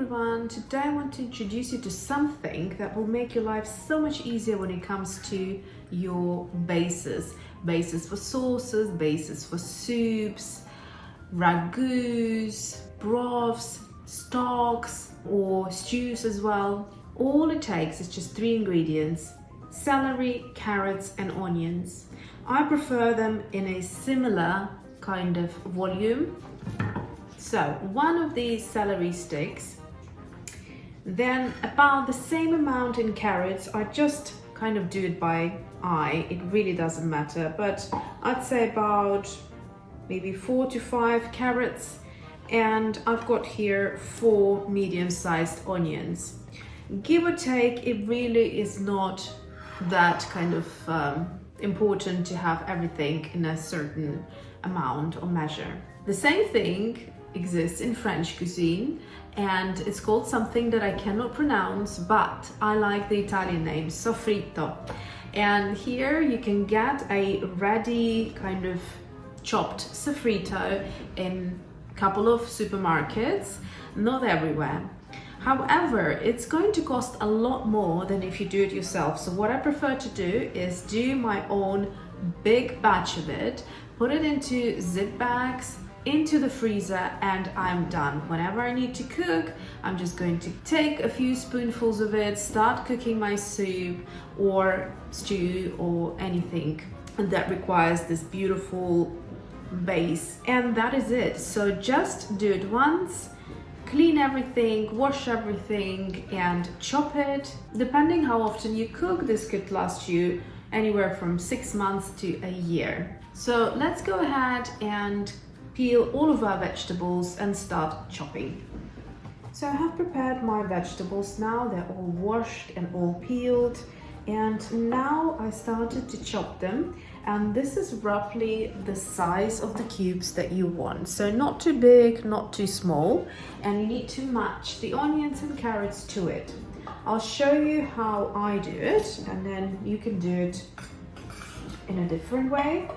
everyone, today I want to introduce you to something that will make your life so much easier when it comes to your bases. Bases for sauces, bases for soups, ragus, broths, stocks or stews as well. All it takes is just 3 ingredients: celery, carrots and onions. I prefer them in a similar kind of volume. So 1 of these celery sticks, then about the same amount in carrots. I just kind of do it by eye, it really doesn't matter, but I'd say about maybe 4 to 5 carrots, and I've got here 4 medium-sized onions. Give or take, it really is not that kind of important to have everything in a certain amount or measure. The same thing exists in French cuisine, and it's called something that I cannot pronounce, but I like the Italian name, Soffritto. And here you can get a ready kind of chopped soffritto in a couple of supermarkets, not everywhere. However, it's going to cost a lot more than if you do it yourself. So what I prefer to do is do my own big batch of it, put it into zip bags, into the freezer, and I'm done. Whenever I need to cook, I'm just going to take a few spoonfuls of it, start cooking my soup or stew or anything that requires this beautiful base, and that is it. So just do it once, clean everything, wash everything and chop it. Depending how often you cook, this could last you anywhere from 6 months to a year. So let's go ahead and peel all of our vegetables and start chopping. So I have prepared my vegetables now, they're all washed and all peeled, and now I started to chop them, and this is roughly the size of the cubes that you want. So not too big, not too small, and you need to match the onions and carrots to it. I'll show you how I do it, and then you can do it in a different way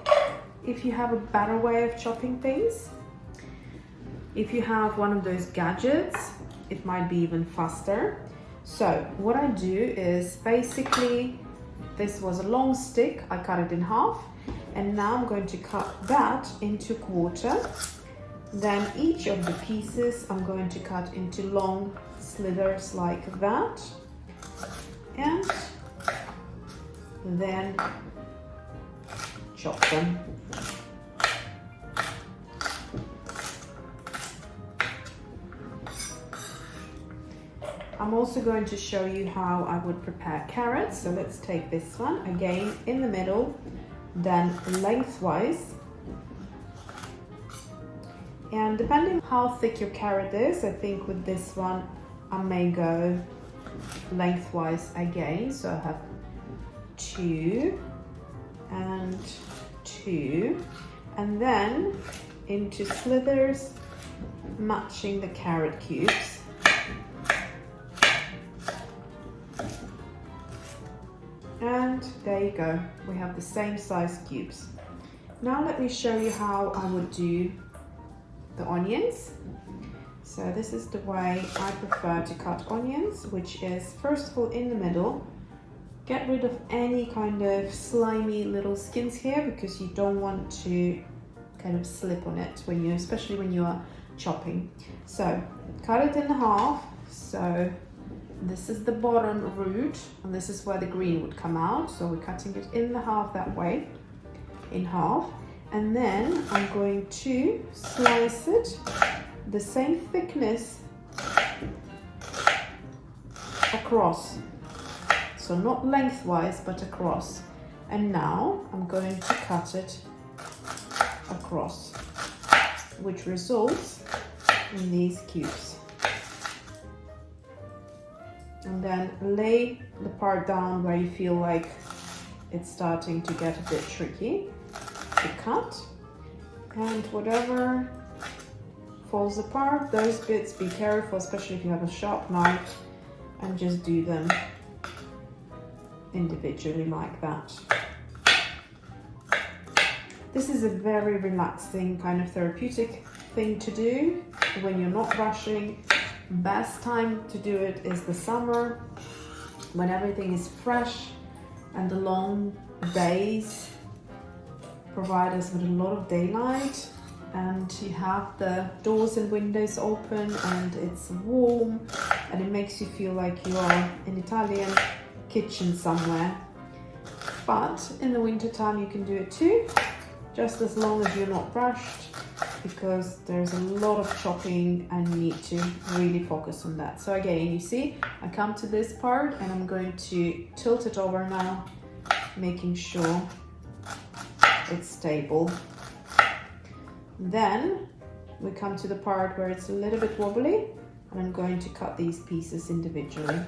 if you have a better way of chopping things. If you have one of those gadgets, it might be even faster. So what I do is basically, this was a long stick, I cut it in half, and now I'm going to cut that into quarter. Then each of the pieces I'm going to cut into long slithers like that, and then chop them. I'm also going to show you how I would prepare carrots. So let's take this one, again in the middle, then lengthwise. And depending how thick your carrot is, I think with this one I may go lengthwise again. So I have 2 and 2, and then into slithers, matching the carrot cubes. And there you go, we have the same size cubes. Now let me show you how I would do the onions. So this is the way I prefer to cut onions, which is first of all in the middle. Get rid of any kind of slimy little skins here, because you don't want to kind of slip on it when you, especially when you are chopping. So cut it in half. So this is the bottom root, and this is where the green would come out. So we're cutting it in the half that way, in half, and then I'm going to slice it the same thickness across. So not lengthwise, but across. And now I'm going to cut it across, which results in these cubes. And then lay the part down where you feel like it's starting to get a bit tricky to cut. And whatever falls apart, those bits, be careful, especially if you have a sharp knife, and just do them individually like that. This is a very relaxing kind of therapeutic thing to do when you're not rushing Best time to do it is the summer, when everything is fresh and the long days provide us with a lot of daylight, and you have the doors and windows open and it's warm and it makes you feel like you are in Italian kitchen somewhere. But in the winter time you can do it too, just as long as you're not rushed, because there's a lot of chopping and you need to really focus on that. So again, you see, I come to this part and I'm going to tilt it over now, making sure it's stable. Then we come to the part where it's a little bit wobbly, and I'm going to cut these pieces individually.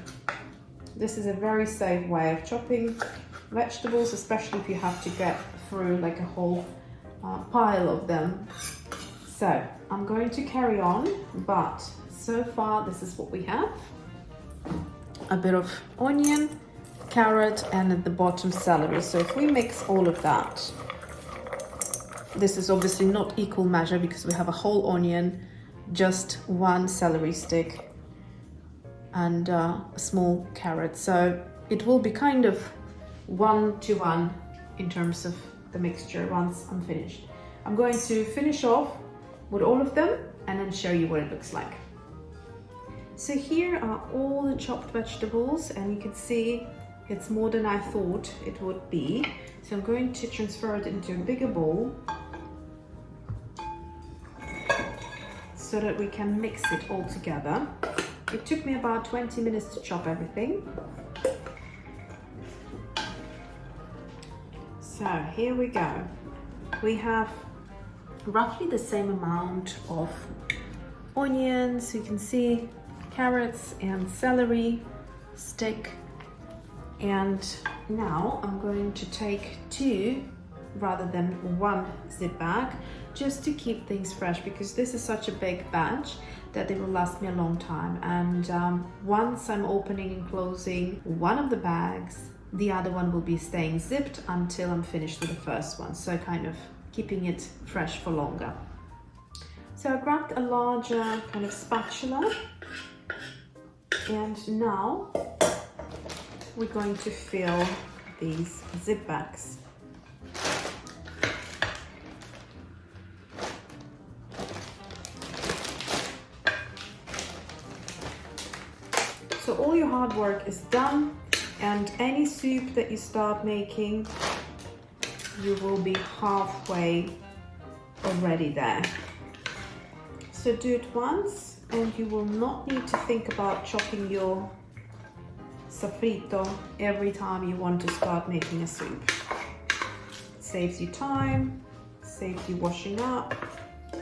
This is a very safe way of chopping vegetables, especially if you have to get through like a whole pile of them. So I'm going to carry on, but so far this is what we have. A bit of onion, carrot, and at the bottom celery. So if we mix all of that, this is obviously not equal measure because we have a whole onion, just one celery stick, and a small carrot. So it will be kind of 1-to-1 in terms of the mixture once I'm finished. I'm going to finish off with all of them and then show you what it looks like. So here are all the chopped vegetables, and you can see it's more than I thought it would be. So I'm going to transfer it into a bigger bowl so that we can mix it all together. It took me about 20 minutes to chop everything. So here we go. We have roughly the same amount of onions, you can see carrots and celery stick. And now I'm going to take 2 rather than 1 zip bag, just to keep things fresh, because this is such a big batch that it will last me a long time. And once I'm opening and closing one of the bags, the other one will be staying zipped until I'm finished with the first one, so kind of keeping it fresh for longer. So I grabbed a larger kind of spatula, and now we're going to fill these zip bags. So all your hard work is done, and any soup that you start making, you will be halfway already there. So do it once and you will not need to think about chopping your soffritto every time you want to start making a soup. It saves you time, saves you washing up,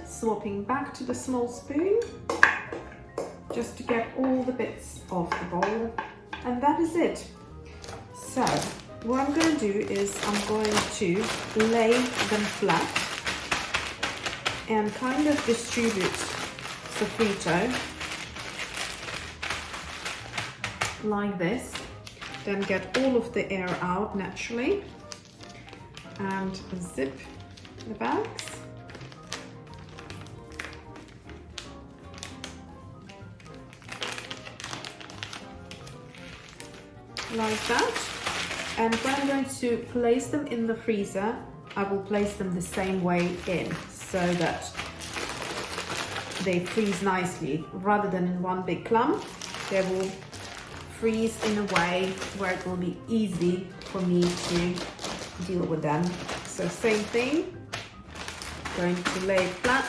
swapping back to the small spoon, just to get all the bits off the bowl, and that is it. So what I'm going to do is I'm going to lay them flat and kind of distribute soffritto like this, then get all of the air out naturally, and zip the bags. Like that. And when I'm going to place them in the freezer, I will place them the same way in, so that they freeze nicely. Rather than in one big clump, they will freeze in a way where it will be easy for me to deal with them. So same thing, going to lay it flat.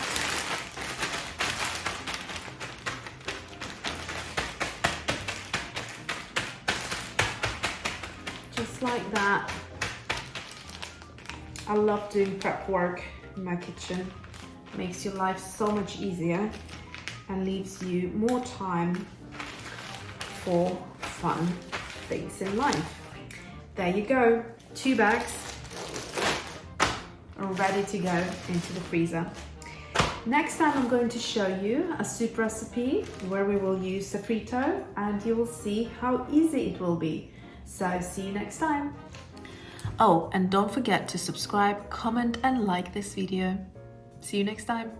Just like that. I love doing prep work in my kitchen. It makes your life so much easier and leaves you more time for fun things in life. There you go, 2 bags are ready to go into the freezer. Next time I'm going to show you a soup recipe where we will use soffritto, and you will see how easy it will be. So see you next time. Oh, and don't forget to subscribe, comment and like this video. See you next time.